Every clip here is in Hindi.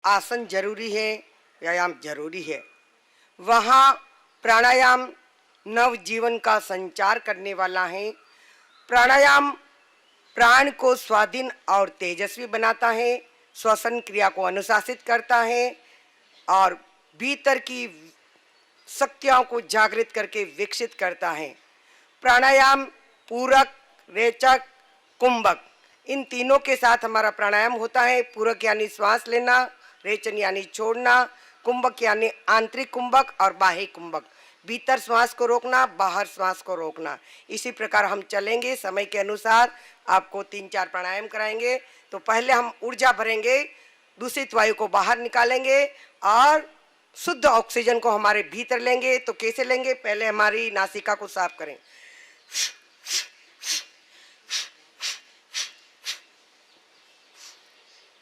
आसन जरूरी है, व्यायाम जरूरी है। वहाँ प्राणायाम नव जीवन का संचार करने वाला है। प्राणायाम प्राण को स्वाधीन और तेजस्वी बनाता है, श्वसन क्रिया को अनुशासित करता है और भीतर की शक्तियों को जागृत करके विकसित करता है। प्राणायाम पूरक, रेचक, कुंभक, इन तीनों के साथ हमारा प्राणायाम होता है। पूरक यानी श्वास लेना, रेचन यानी छोड़ना, कुंभक यानी आंतरिक कुंभक और बाह्य कुंभक, भीतर श्वास को रोकना, बाहर श्वास को रोकना। इसी प्रकार हम चलेंगे। समय के अनुसार आपको 3-4 प्राणायाम कराएंगे। तो पहले हम ऊर्जा भरेंगे, दूषित वायु को बाहर निकालेंगे और शुद्ध ऑक्सीजन को हमारे भीतर लेंगे। तो कैसे लेंगे? पहले हमारी नासिका को साफ करें।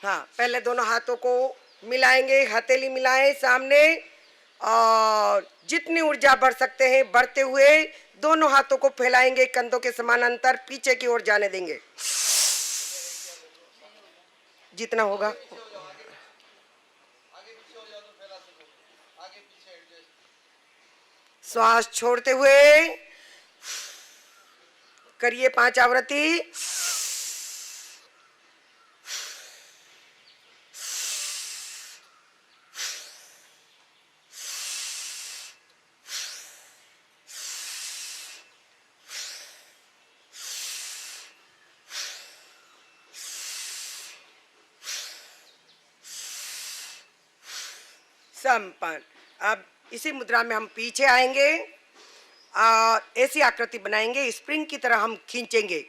हाँ, पहले दोनों हाथों को मिलाएंगे, हथेली मिलाएं सामने, और जितनी ऊर्जा बढ़ सकते हैं बढ़ते हुए दोनों हाथों को फैलाएंगे, कंधों के समानांतर पीछे की ओर जाने देंगे जितना होगा। श्वास छोड़ते हुए करिए 5 आवृत्ति। संपन्न। अब इसी मुद्रा में हम पीछे आएंगे और ऐसी आकृति बनाएंगे, स्प्रिंग की तरह हम खींचेंगे।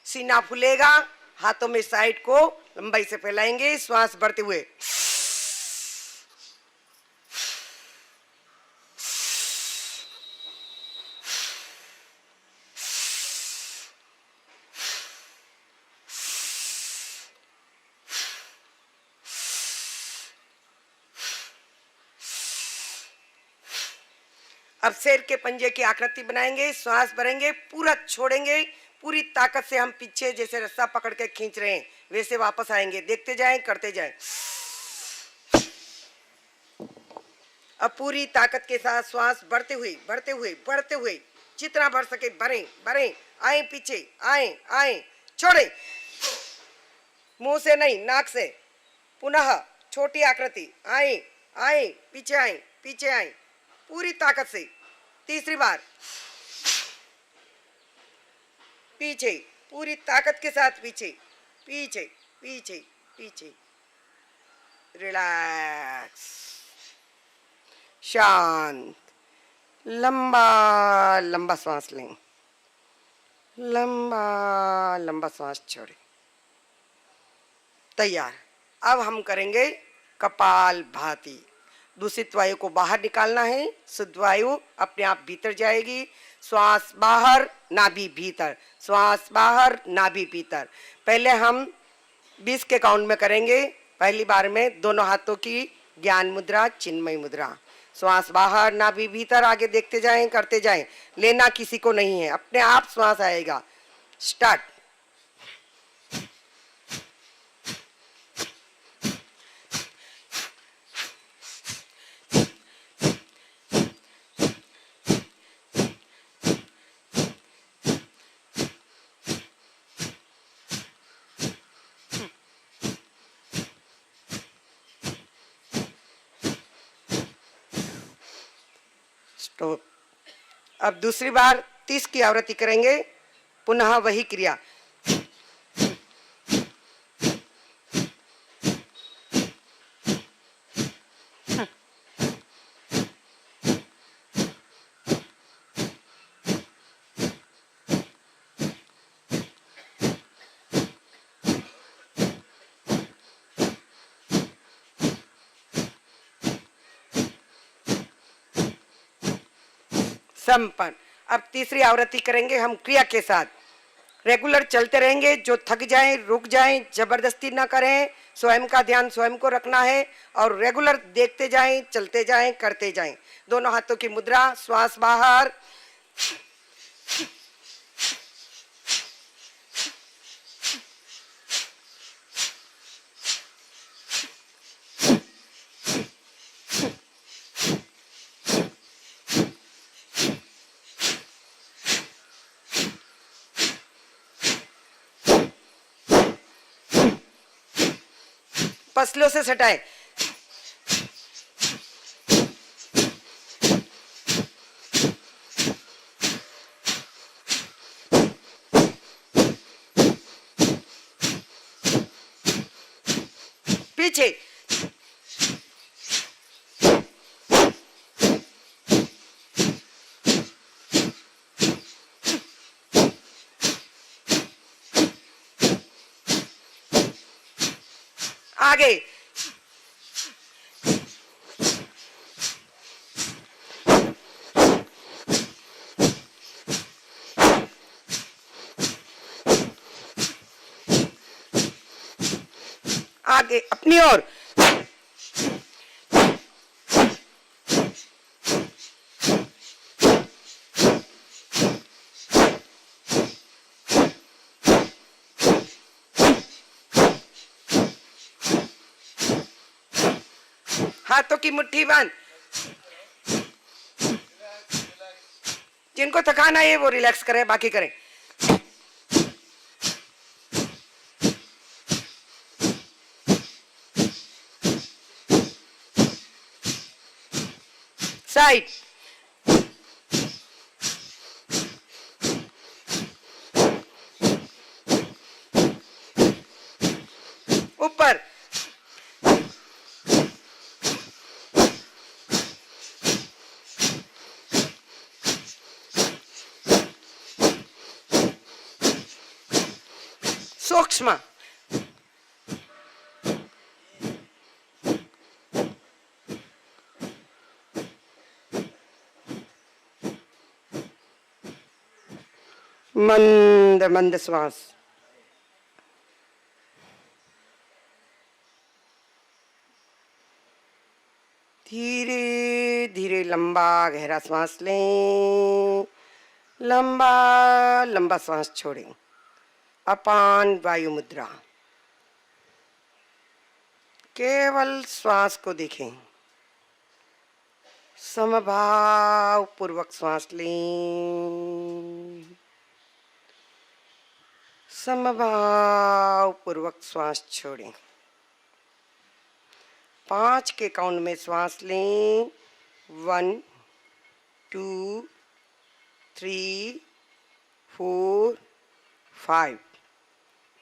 सीना फूलेगा, हाथों में साइड को लंबाई से फैलाएंगे, श्वास बढ़ते हुए। अब शेर के पंजे की आकृति बनाएंगे, श्वास भरेंगे, पूरा छोड़ेंगे, पूरी ताकत से हम पीछे जैसे रस्सा पकड़ के खींच रहे हैं वैसे वापस आएंगे। देखते जाएं, करते जाएं। अब पूरी ताकत के साथ श्वास बढ़ते हुए बढ़ते हुए बढ़ते हुए जितना बढ़ सके भरें भरें, आए पीछे, आए आए, छोड़े, मुंह से नहीं नाक से। पुनः छोटी आकृति, आए आए पीछे, आए पीछे, आए पूरी ताकत से। तीसरी बार पीछे, पूरी ताकत के साथ पीछे पीछे पीछे पीछे। रिलैक्स, शांत, लंबा लंबा सांस लें, लंबा लंबा सांस छोड़ें। तैयार। अब हम करेंगे कपाल भाती। दूषित वायु को बाहर निकालना है, शुद्ध वायु अपने आप भीतर जाएगी। श्वास बाहर, नाभि भीतर, श्वास बाहर, नाभि भीतर। पहले हम 20 के काउंट में करेंगे। पहली बार में दोनों हाथों की ज्ञान मुद्रा, चिन्मय मुद्रा। श्वास बाहर, नाभि भीतर, आगे देखते जाएं, करते जाएं। लेना किसी को नहीं है, अपने आप श्वास आएगा। स्टार्ट। स्टॉप। अब दूसरी बार 30 की आवृत्ति करेंगे, पुनः वही क्रिया। संपन्न। अब तीसरी आवृत्ति करेंगे हम क्रिया के साथ। रेगुलर चलते रहेंगे, जो थक जाएं रुक जाएं, जबरदस्ती ना करें। स्वयं का ध्यान स्वयं को रखना है और रेगुलर देखते जाएं, चलते जाएं, करते जाएं। दोनों हाथों की मुद्रा, श्वास बाहर, पसलियों से सटाए। पीछे। आगे। आगे अपनी ओर। हाथों की मुट्ठी बांध। जिनको थकाना है वो रिलैक्स करें, बाकी करें। साइड। ऊपर। सूक्ष्म। मंद मंद श्वास। धीरे धीरे लंबा गहरा सांस लें, लंबा लंबा सांस छोड़ें। अपान वायु मुद्रा। केवल श्वास को देखें। समभाव पूर्वक श्वास लें, समभाव पूर्वक श्वास छोड़ें। 5 के काउंट में श्वास लें। 1 2 3 4 5।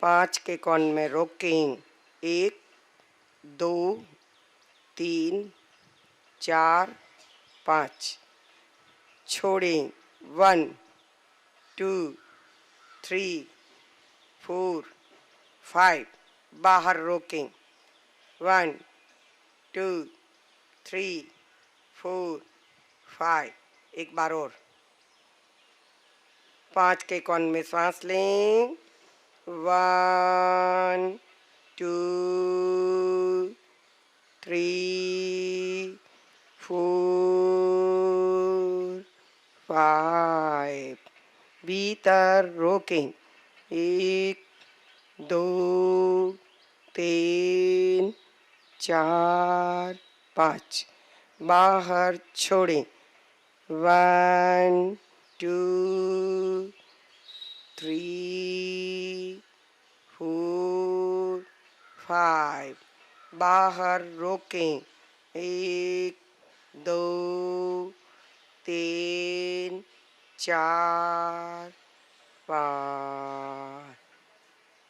5 के काउंट में रोकें। 1 2 3 4 5। छोड़ें। 1 2 3 4 5। बाहर रोकें। 1 2 3 4 5। एक बार और। 5 के काउंट में सांस लें। 1 2 3 4 5। भीतर रोकें। 1 2 3 4 5। बाहर छोड़ें। 1 2 3 4 5। बाहर रोकें। 1 2 3 4 5।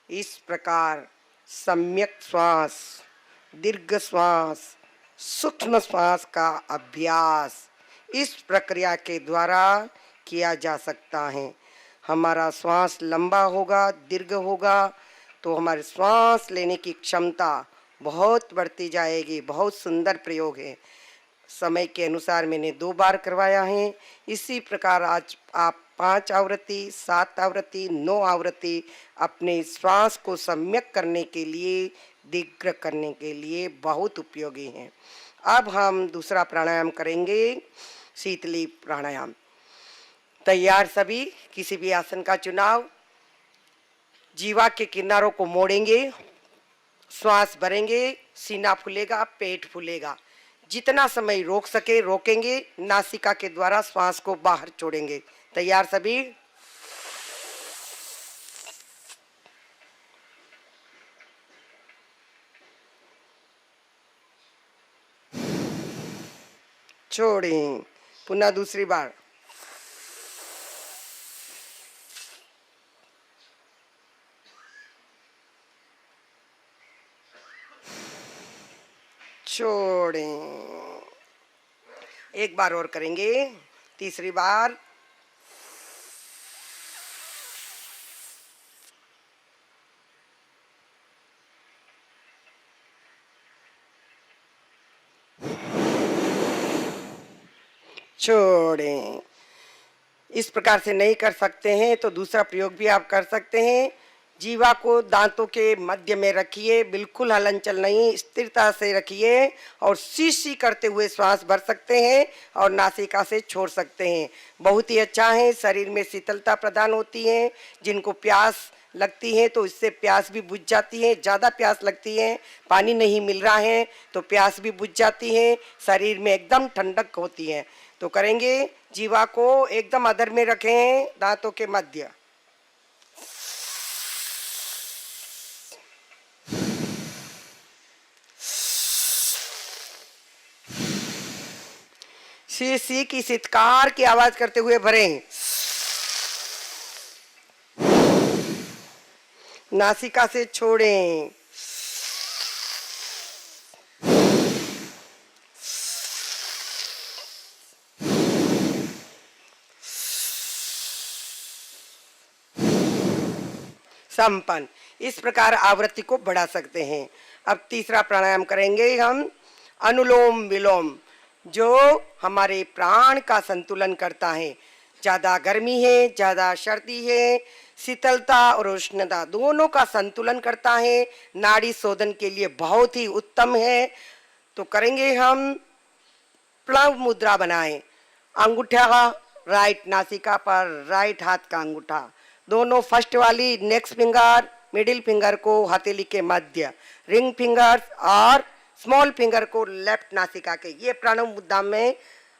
इस प्रकार सम्यक श्वास, दीर्घ श्वास, सूक्ष्म श्वास का अभ्यास इस प्रक्रिया के द्वारा किया जा सकता है। हमारा श्वास लंबा होगा, दीर्घ होगा तो हमारी श्वास लेने की क्षमता बहुत बढ़ती जाएगी। बहुत सुंदर प्रयोग है। समय के अनुसार मैंने 2 बार करवाया है। इसी प्रकार आज आप 5 आवृत्ति, 7 आवृत्ति, 9 आवृत्ति अपने श्वास को सम्यक करने के लिए, दीर्घ करने के लिए बहुत उपयोगी हैं। अब हम दूसरा प्राणायाम करेंगे, शीतली प्राणायाम। तैयार सभी? किसी भी आसन का चुनाव। जीवा के किनारों को मोड़ेंगे, श्वास भरेंगे, सीना फूलेगा, पेट फूलेगा। जितना समय रोक सके रोकेंगे, नासिका के द्वारा श्वास को बाहर छोड़ेंगे। तैयार सभी? छोड़ें। पुनः दूसरी बार। छोड़ें। एक बार और करेंगे, तीसरी बार। छोड़ें। इस प्रकार से नहीं कर सकते हैं तो दूसरा प्रयोग भी आप कर सकते हैं। जीवा को दांतों के मध्य में रखिए, बिल्कुल हलन चल नहीं, स्थिरता से रखिए और सी करते हुए श्वास भर सकते हैं और नासिका से छोड़ सकते हैं। बहुत ही अच्छा है, शरीर में शीतलता प्रदान होती है। जिनको प्यास लगती है तो इससे प्यास भी बुझ जाती है। ज़्यादा प्यास लगती है, पानी नहीं मिल रहा है तो प्यास भी बुझ जाती है, शरीर में एकदम ठंडक होती है। तो करेंगे, जीवा को एकदम अधर में रखें, दांतों के मध्य। सी की सितकार की आवाज करते हुए भरें। नासिका से छोड़ें। संपन्न। इस प्रकार आवृत्ति को बढ़ा सकते हैं। अब तीसरा प्राणायाम करेंगे हम, अनुलोम विलोम, जो हमारे प्राण का संतुलन करता है। ज़्यादा गर्मी है, ज़्यादा सर्दी है, शीतलता और उष्णता दोनों का संतुलन करता है। नाड़ी शोधन के लिए बहुत ही उत्तम है। तो करेंगे हम, प्लव मुद्रा बनाएं। अंगूठा राइट नासिका पर, राइट हाथ का अंगूठा, दोनों फर्स्ट वाली नेक्स्ट फिंगर, मिडिल फिंगर को हथेली के मध्य, रिंग फिंगर्स और स्मॉल फिंगर को लेफ्ट नासिका के, ये प्रणव मुद्रा में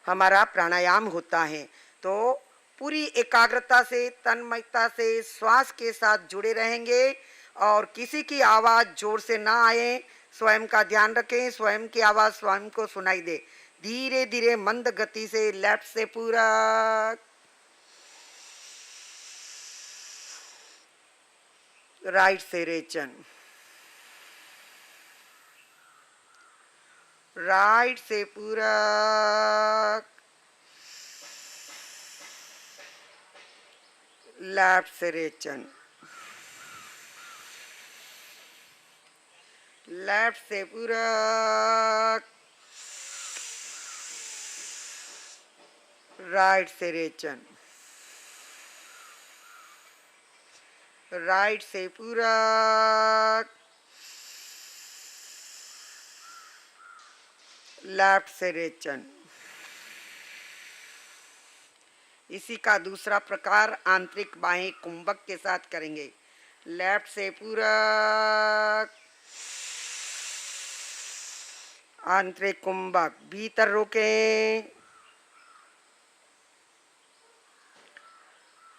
हमारा प्राणायाम होता है। तो पूरी एकाग्रता से, तन्मयता से श्वास के साथ जुड़े रहेंगे और किसी की आवाज़ जोर से ना आए, स्वयं का ध्यान रखें, स्वयं की आवाज़ स्वयं को सुनाई दे। धीरे धीरे मंद गति से लेफ्ट से पूरा, राइट से रेचन, राइट से पूरा, लेफ्ट से रेचन, लेफ्ट से पूरा, राइट से रेचन, राइट से पूरा, लेफ्ट से रेचन। इसी का दूसरा प्रकार आंतरिक बाहें कुंभक के साथ करेंगे। लेफ्ट से पूरा, आंतरिक कुंभक, भीतर रोकें,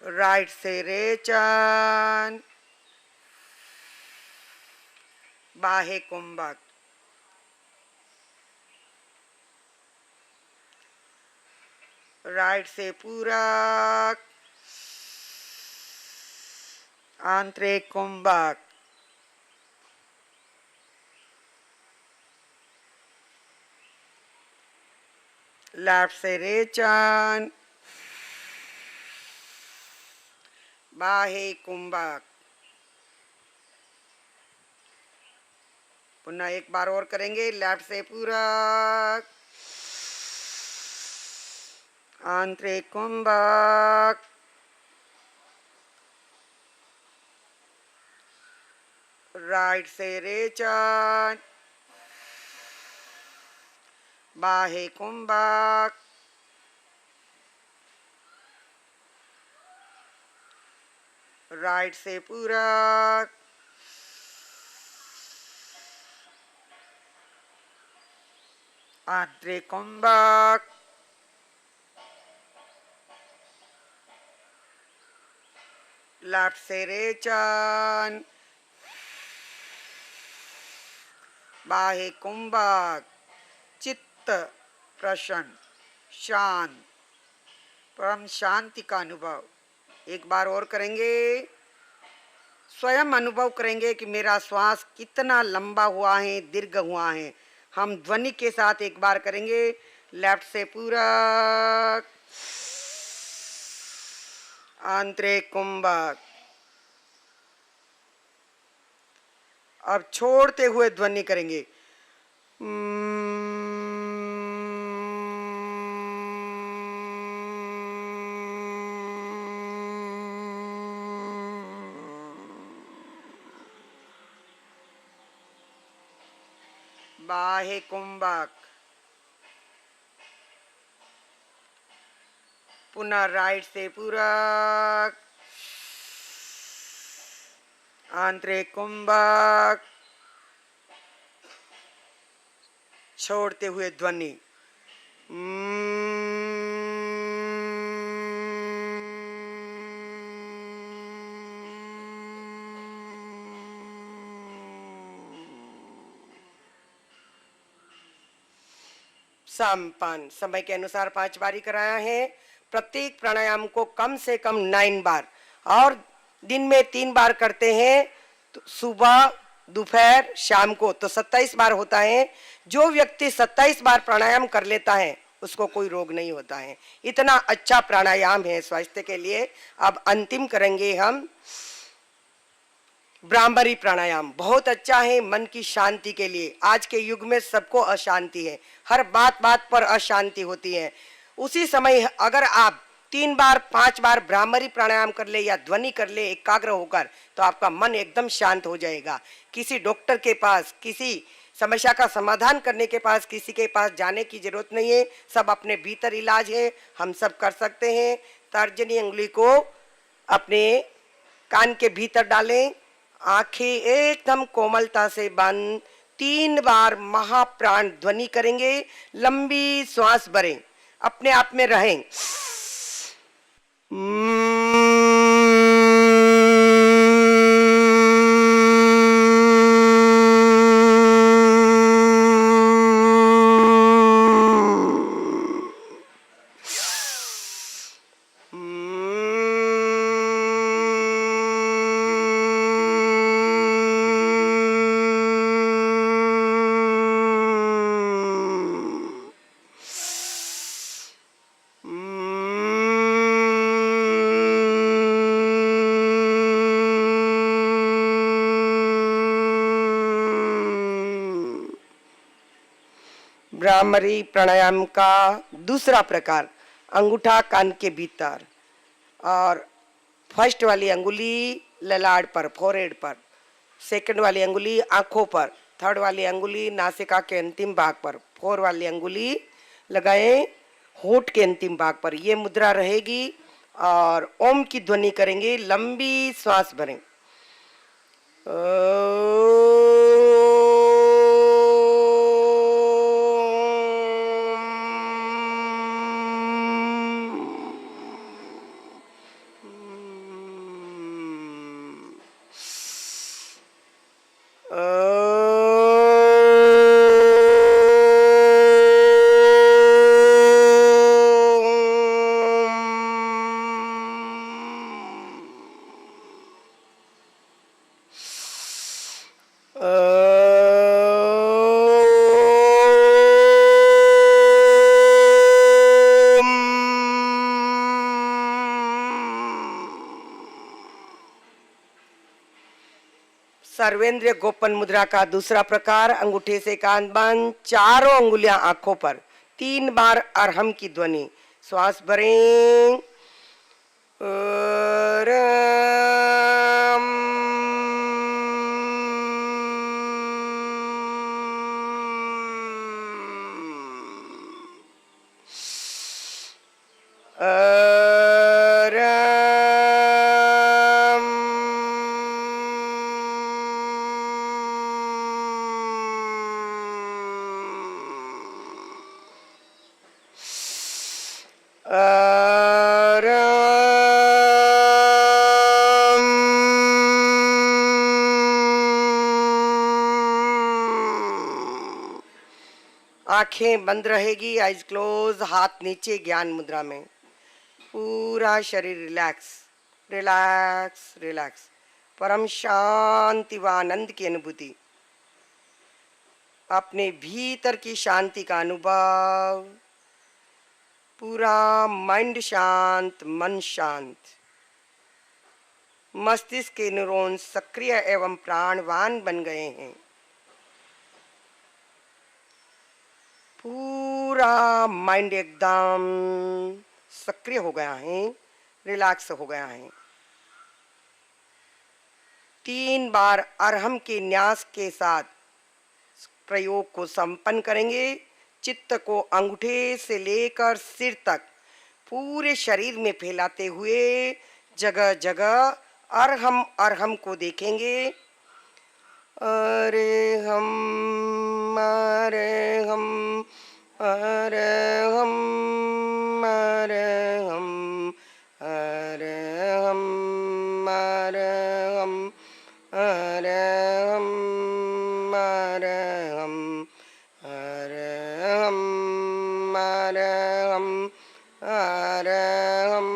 राइट से रेचन, बाहे कुंभक, राइट से पूरा, आंतरिक कुंभक, लेफ्ट से रेचन, बाहे कुंभक। पुनः एक बार और करेंगे, लेफ्ट से पूरा, आंतरिक कुंभक, राइट से रेचन, बाहे कुंभक, राइट से पूरा, आंतरिक कुंभक, लेफ्ट से रेचन, बाहे कुंभक। चित्त प्रसन्न। शांत, परम शांति का अनुभव। एक बार और करेंगे। स्वयं अनुभव करेंगे कि मेरा श्वास कितना लंबा हुआ है, दीर्घ हुआ है। हम ध्वनि के साथ एक बार करेंगे। लेफ्ट से पूरा, आंतरिक कुंभक। अब छोड़ते हुए ध्वनि करेंगे। बाह्य कुंभक। पुनः राइट से पूरा, आंतरिक कुंभक। छोड़ते हुए ध्वनि। संपन्न। समय के अनुसार 5 बारी कराया है। प्रत्येक प्राणायाम को कम से कम 9 बार और दिन में 3 बार करते हैं, तो सुबह, दोपहर, शाम को, तो 27 बार होता है। जो व्यक्ति 27 बार प्राणायाम कर लेता है उसको कोई रोग नहीं होता है। इतना अच्छा प्राणायाम है स्वास्थ्य के लिए। अब अंतिम करेंगे हम ब्राह्मरी प्राणायाम। बहुत अच्छा है मन की शांति के लिए। आज के युग में सबको अशांति है, हर बात बात पर अशांति होती है। उसी समय अगर आप 3 बार 5 बार ब्राह्मरी प्राणायाम कर ले या ध्वनि कर ले एकाग्र होकर, तो आपका मन एकदम शांत हो जाएगा। किसी डॉक्टर के पास, किसी समस्या का समाधान करने के पास, किसी के पास जाने की जरूरत नहीं है। सब अपने भीतर इलाज है, हम सब कर सकते हैं। तर्जनी उंगली को अपने कान के भीतर डालें, आंखें एकदम कोमलता से बंद। 3 बार महाप्राण ध्वनि करेंगे। लंबी श्वास भरें, अपने आप में रहें। ब्राह्मरी प्राणायाम का दूसरा प्रकार, अंगूठा कान के भीतर और फर्स्ट वाली अंगुली ललाट पर, फोरहेड पर, सेकंड वाली अंगुली आंखों पर, थर्ड वाली अंगुली नासिका के अंतिम भाग पर, फोर वाली अंगुली लगाएं होठ के अंतिम भाग पर। ये मुद्रा रहेगी और ओम की ध्वनि करेंगे। लंबी श्वास भरें। सर्वेंद्रिय गोपन मुद्रा का दूसरा प्रकार, अंगूठे से कान बंद, चारों अंगुलियां आंखों पर, 3 बार अरहम की ध्वनि। श्वास भरें। आंखें बंद रहेगी, आइज क्लोज, हाथ नीचे, ज्ञान मुद्रा में। पूरा शरीर रिलैक्स रिलैक्स रिलैक्स, परम शांति व आनंद की अनुभूति, अपने भीतर की शांति का अनुभव। पूरा माइंड शांत, मन शांत, मस्तिष्क के न्यूरॉन सक्रिय एवं प्राणवान बन गए हैं। पूरा माइंड एकदम सक्रिय हो गया है, रिलैक्स हो गया है। 3 बार अरहम के न्यास के साथ प्रयोग को संपन्न करेंगे। चित्त को अंगूठे से लेकर सिर तक पूरे शरीर में फैलाते हुए जगह जगह अरहम अरहम को देखेंगे। अरे हम अरे हम अरे हम अरे हम अरे हम अरे हम अरे हम अरे हम अरे हम अरे हम अरे हम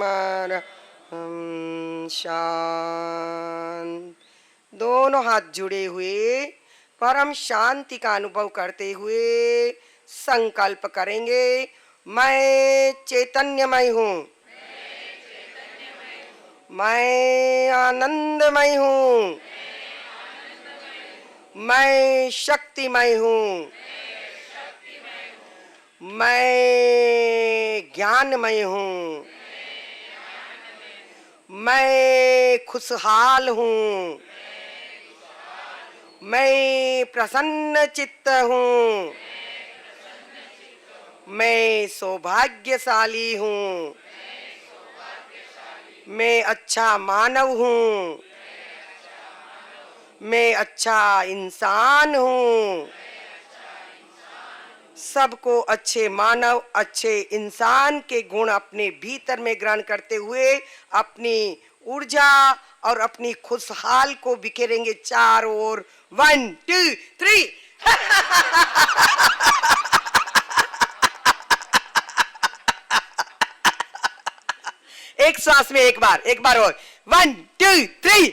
अरे हम। शांत, दोनों हाथ जुड़े हुए परम शांति का अनुभव करते हुए संकल्प करेंगे, मैं चैतन्यमय हूँ, मैं आनंदमय हूँ, मैं शक्तिमय हूँ, मैं ज्ञानमय हूँ, मैं खुशहाल हूँ, मैं प्रसन्न चित्त हूँ, मैं सौभाग्यशाली हूँ, मैं अच्छा मानव हूँ, मैं अच्छा इंसान हूँ। सबको अच्छे मानव, अच्छे इंसान के गुण अपने भीतर में ग्रहण करते हुए अपनी ऊर्जा और अपनी खुशहाल को बिखेरेंगे चारों ओर। 1 2 3 एक सांस में एक बार और 1 2 3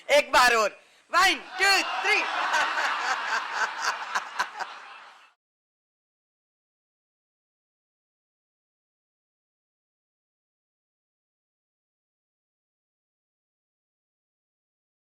एक बार और 1 2 3